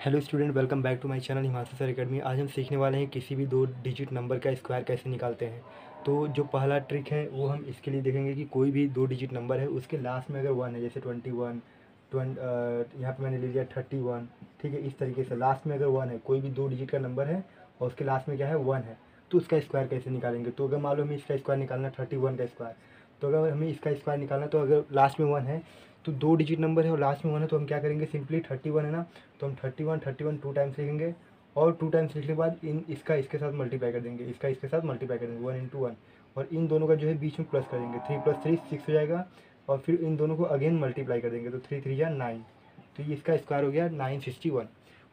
Hello student, welcome back to my channel Himanshu sir academy. आज हम सीखने वाले हैं किसी भी दो डिजिट नंबर का स्क्वायर कैसे निकालते हैं। तो जो पहला ट्रिक है वो हम इसके लिए देखेंगे कि कोई भी दो डिजिट नंबर है उसके लास्ट में अगर वन है, जैसे 21 यहाँ पे मैंने ले लिया 31। ठीक है, इस तरीके से लास्ट में अगर वन है, कोई भी दो डिजिट का नंबर है और उसके लास्ट में क्या है, वन है, तो उसका स्क्वायर कैसे निकालेंगे। तो अगर मान लो हमें इसका स्क्वायर निकालना 31 का स्क्वायर, तो अगर हमें इसका स्क्वायर निकालना, तो अगर लास्ट में वन है तो दो डिजिट नंबर है और लास्ट में वन है, तो हम क्या करेंगे, सिंपली 31 है ना, तो हम 31 टू टाइम्स लिखेंगे और टू टाइम्स लिखने के बाद इन इसका इसके साथ मल्टीप्लाई कर देंगे, इसका इसके साथ मल्टीप्लाई कर देंगे, 1 × 1, और इन दोनों का जो है बीच में प्लस कर देंगे, 3 + 3 6 हो जाएगा, और फिर इन दोनों को अगेन मल्टीप्लाई कर देंगे, तो 3 × 3 = 9, तो ये इसका स्क्वायर हो गया 961।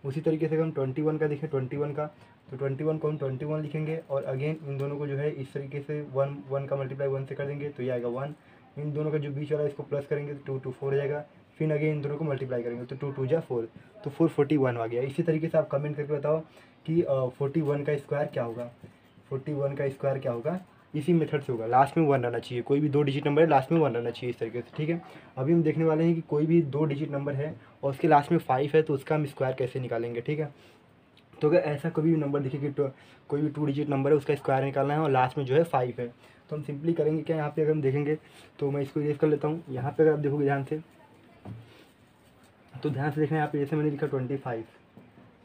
उसी तरीके से अगर हम 21 का देखें, 21 का, तो 21 को हम 21 लिखेंगे और अगेन इन दोनों को जो है इस तरीके से वन का मल्टीप्लाई 1 से कर देंगे, तो ये आएगा 1। इन दोनों का जो बीच वाला है इसको प्लस करेंगे तो 2 × 2 = 4 हो जाएगा, फिर अगेन इन दोनों को मल्टीप्लाई करेंगे तो 2 × 2 = 4, तो 441 आ गया। इसी तरीके से आप कमेंट करके बताओ कि 41 का स्क्वायर क्या होगा, 41 का स्क्वायर क्या होगा। इसी मेथड से होगा, लास्ट में वन रहना चाहिए, कोई भी दो डिजिट नंबर है लास्ट में वन रहना चाहिए, इस तरीके से। ठीक है, अभी हम देखने वाले हैं कि कोई भी दो डिजिट नंबर है और उसके लास्ट में 5 है, तो उसका हम स्क्वायर कैसे निकालेंगे। ठीक है, तो अगर ऐसा कभी भी नंबर दिखे कि कोई भी टू डिजिट नंबर है उसका स्क्वायर निकालना है और लास्ट में जो है 5 है, तो हम सिंपली करेंगे क्या, यहाँ पे अगर हम देखेंगे, तो मैं इसको इरेज कर लेता हूँ। यहाँ पे अगर आप देखोगे ध्यान से, तो ध्यान से देखना, यहाँ पे जैसे मैंने लिखा 25,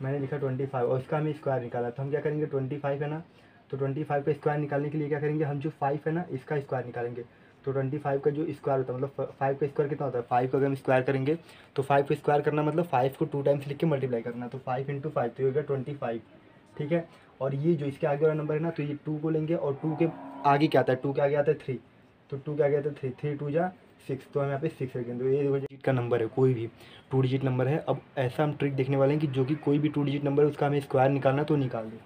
मैंने लिखा 25 और इसका हमें स्क्वायर निकाला, तो हम क्या करेंगे, 25 है ना, तो 25 का स्क्वायर निकालने के लिए क्या करेंगे, हम जो 5 है ना इसका स्क्वायर निकालेंगे। तो 25 का जो स्क्वायर होता है, मतलब 5 का स्क्वायर कितना होता है, 5 का अगर हम स्क्वायर करेंगे तो 5 को स्क्वायर करना मतलब 5 को टू टाइम्स लिख के मल्टीप्लाई करना, तो 5 × 5 तो ये होगा 25। ठीक है, और ये जो इसके आगे वाला नंबर है ना, तो ये 2 को लेंगे और 2 के आगे क्या आता है, 2 के आगे आता है 3, तो 2 के आगे आता है 3, 3 × 2 = 6, तो हम यहाँ पे 6 रखेंगे। तो ये दो डिजिट का नंबर है, कोई भी टू डिजिट नंबर है। अब ऐसा हम ट्रिक देखने वाले हैं कि जो कि कोई भी टू डिजिट नंबर है उसका हमें स्क्वायर निकालना तो निकाल दे।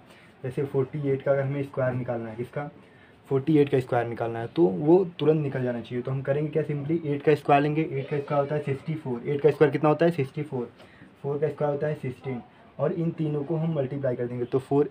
जैसे 48 का अगर हमें स्क्वायर निकालना है, किसका, 48 का स्क्वायर निकालना है, तो वो तुरंत निकल जाना चाहिए। तो हम करेंगे क्या, सिंपली 8 का स्क्वायर लेंगे, 8 का स्क्वायर होता है 64, 8 का स्क्वायर कितना होता है 64, 4 का स्क्वायर होता है 16, और इन तीनों को हम मल्टीप्लाई कर देंगे, तो 8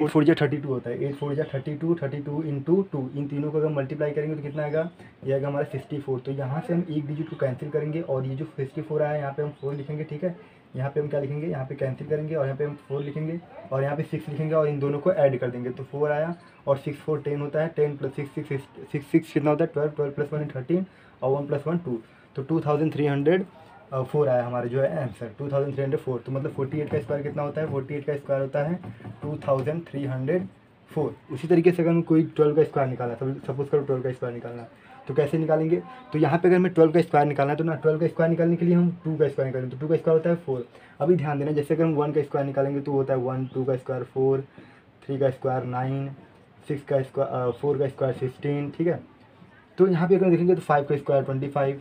4 × 32 होता है, 8 4 × 32, 32 × 2, इन तीनों को अगर मल्टीप्लाई करेंगे तो कितना आएगा, ये आएगा हमारा 64। तो यहाँ से हम एक डिजिट को कैंसिल करेंगे और ये जो 64 आया है यहाँ पे हम 4 लिखेंगे। ठीक है, यहाँ पे हम क्या लिखेंगे, यहाँ पे कैंसिल करेंगे और यहाँ पे हम 4 लिखेंगे और यहाँ पे 6 लिखेंगे और इन दोनों को ऐड कर देंगे, तो 4 आया और 6 4 10 होता है, 10 + 6 6 कितना होता है 12, 12 + 1 13 और 1 + 1 2, तो 2304 आया हमारा जो है आंसर, 2304। तो मतलब 48 का स्क्वायर कितना होता है, 48 का स्क्वायर होता है 2304। उसी तरीके से अगर हम कोई 12 का स्क्वायर निकालना है, सपोज करो 12 का स्क्वायर निकालना है, तो कैसे निकालेंगे, तो यहाँ पे अगर हमें 12 का स्क्वायर निकालना है, तो ना 12 का स्क्वायर निकालने के लिए हम 2 का स्क्वायर निकालेंगे, तो 2 का स्क्वायर होता है 4। अभी ध्यान देना, जैसे अगर हम 1 का स्क्वायर निकालेंगे तो होता है 1, 2 का स्क्वायर 4, 3 का स्क्वायर 9, 6 का स्क्वायर 4 का स्क्वायर 16। ठीक है, तो यहाँ पे अगर देखेंगे तो 5 का स्क्वायर 25।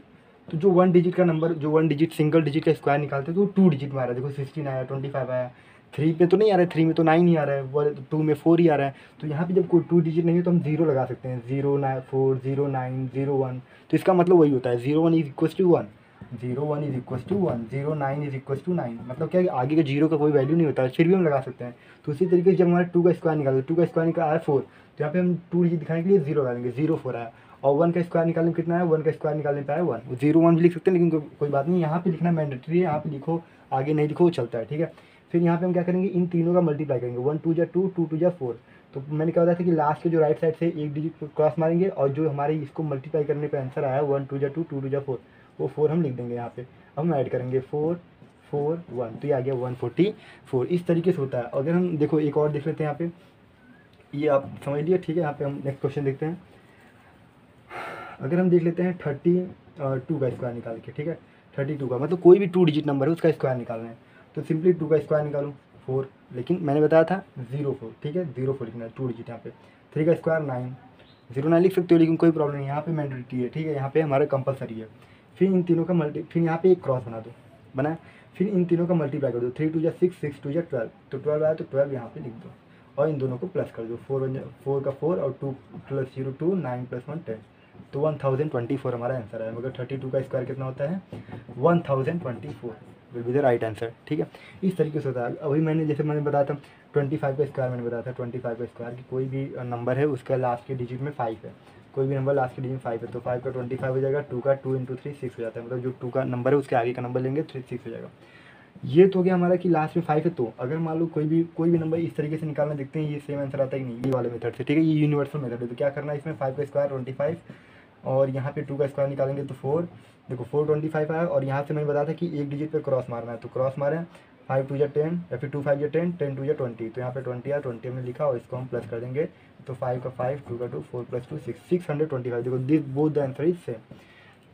तो जो वन डिजिट का नंबर, जो वन डिजिट सिंगल डिजिट का स्क्वायर निकालते हैं तो टू डिजिट में आ रहा है, देखो 16 आया, 25 आया, 3 में तो नहीं आ रहा है, 3 में तो 9 ही आ रहा है, 2 में 4 ही आ रहा है। तो यहाँ पे जब कोई टू डिजिट नहीं है तो हम 0 लगा सकते हैं, 0 9 4 0 9 0 1, तो इसका मतलब वही होता है 0 1 = 1, 0 1 = 1, 0 9 = 9, मतलब क्या है कि आगे के जीरो का कोई वैल्यू नहीं होता है, फिर भी हम लगा सकते हैं। तो उसी तरीके से जब हमारा 2 का स्क्वायर निकालते हैं, 2 का स्क्वायर निकाला है 4, तो यहाँ पे हम टू डिजिट दिखाने के लिए 0 लगा देंगे, 0 4 आया, और 1 का स्क्वायर निकालने में कितना है, 1 का स्क्वायर निकालने पे आया 1, 0 1 भी लिख सकते हैं, लेकिन कोई बात नहीं, यहाँ पे लिखना मैंडेटरी है, यहाँ पे लिखो, आगे नहीं लिखो चलता है। ठीक है, फिर यहाँ पे हम क्या करेंगे, इन तीनों का मल्टीप्लाई करेंगे, 1 2 = 2, 2 2 = 4। तो मैंने क्या बताया था कि लास्ट के जो राइट साइड से एक डिजिट क्रॉस मारेंगे और जो हमारे इसको मल्टीप्लाई करने पर आंसर आया 1 2 = 2, 2 2 = 4, वो 4 हम लिख देंगे यहाँ पे। अब हम ऐड करेंगे 4 4 1, तो ये आ गया 144। इस तरीके से होता है। अगर हम देखो एक और देख लेते हैं यहाँ पे, ये आप समझ लिया। ठीक है, यहाँ पे हम नेक्स्ट क्वेश्चन देखते हैं। अगर हम देख लेते हैं 32 का स्क्वायर निकाल के, ठीक है, 32 का मतलब कोई भी टू डिजिट नंबर है उसका स्क्वायर निकालना है, तो सिंपली 2 का स्क्वायर निकालो 4, लेकिन मैंने बताया था 0 4, ठीक है, 0 4 लिखना है टू डिजिट यहाँ पे। 3 का स्क्वायर 9, 0 9 लिख सकते हो, लेकिन कोई प्रॉब्लम नहीं, यहाँ पे मैंडेटरी है। ठीक है, यहाँ पे हमारा कंपलसरी है। फिर इन तीनों का फिर यहाँ पे एक क्रॉस बना दो, बनाए, फिर इन तीनों का मल्टीप्लाई कर दो, 3 2 = 6, 6 2 = 12, तो 12 आया तो 12 यहाँ पे लिख दो और इन दोनों को प्लस कर दो, 4 का 4 और 2 + 0 2, 9 + 1 10, तो 1024 हमारा आंसर है। मगर 32 का स्क्वायर कितना होता है, 1024 will be the right answer. ठीक है, इस तरीके से होता है। अभी मैंने जैसे मैंने बताया था 25 का स्क्वायर, मैंने बताया था 25 का स्क्वायर कि कोई भी नंबर है उसका लास्ट के डिजिट में 5 है, कोई भी नंबर लास्ट के डिजिट में 5 है, तो 5 का 25 हो जाएगा, 2 का 2 × 3 6 हो जाता है, मतलब जो 2 का नंबर है उसके आगे का नंबर लेंगे 3 6 हो जाएगा। ये तो हो गया हमारा कि लास्ट में 5 है, तो अगर मान लो कोई भी नंबर इस तरीके से निकालना देखते हैं, ये सेम आंसर आता है कि नहीं, ये वाले मेथड से, ठीक है, ये यूनिवर्सल मेथड है। तो क्या करना है इसमें, 5 का स्क्वायर 25 और यहाँ पे 2 का स्क्वायर निकालेंगे तो 4, देखो 425 आया, और यहाँ से मैंने बताया था कि एक डिजिट पे क्रॉस मारना है, तो क्रॉस मारे 5 2 या 10 या फिर 2 5 या 10 10 2 या 20, तो यहाँ पे 20 आया, 20 हमने लिखा और इसको हम प्लस कर देंगे, तो 5 का 5 2 का 2 4 + 2 6 625। देखो this both the answer is same,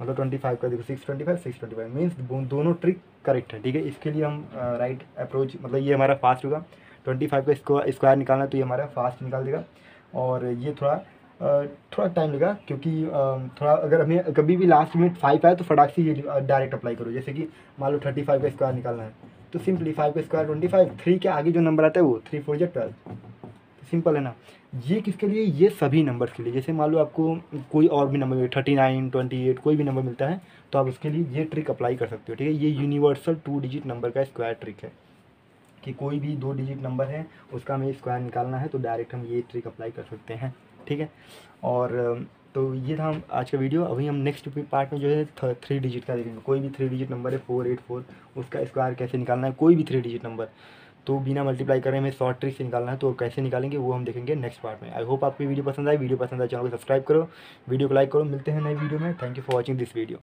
मतलब 25 का देखो 625 मीन्स दोनों ट्रिक करेक्ट है, ठीक है। इसके लिए हम राइट अप्रोच, मतलब ये हमारा फास्ट होगा, 25 का स्क्वायर निकालना, तो ये हमारा फास्ट निकाल देगा। और ये थोड़ा टाइम लगा, क्योंकि थोड़ा अगर हमें कभी भी लास्ट में 5 आए तो फटाक से ये डायरेक्ट अप्लाई करो। जैसे कि मान लो 35 का स्क्वायर निकालना है, तो सिंपली 5 का स्क्वायर 25, 3 के आगे जो नंबर आता है वो 3 4 या 12, सिंपल है ना। ये किसके लिए, ये सभी नंबर्स के लिए। जैसे मान लो आपको कोई और भी नंबर 39 28 कोई भी नंबर मिलता है, तो आप उसके लिए ये ट्रिक अप्लाई कर सकते हो, ठीक है। ये यूनिवर्सल 2 डिजिट नंबर का स्क्वायर ट्रिक है, कि कोई भी 2 डिजिट नंबर है उसका हमें स्क्वायर निकालना है, तो डायरेक्ट हम ये ट्रिक अप्लाई कर सकते हैं, ठीक है। और तो ये था हम आज का वीडियो। अभी हम नेक्स्ट पार्ट में जो है 3 डिजिट का देखेंगे। कोई भी 3 डिजिट नंबर है 484, उसका स्क्वायर कैसे निकालना है, कोई भी 3 डिजिट नंबर, तो बिना मल्टीप्लाई करें हमें शॉर्ट ट्रिक से निकालना है, तो कैसे निकालेंगे वो हम देखेंगे नेक्स्ट पार्ट में। आई होप आपको वीडियो पसंद आए। वीडियो पसंद आए चैनल को सब्सक्राइब करो, वीडियो को लाइक करो। मिलते हैं नई वीडियो में। Thank you for watching this video.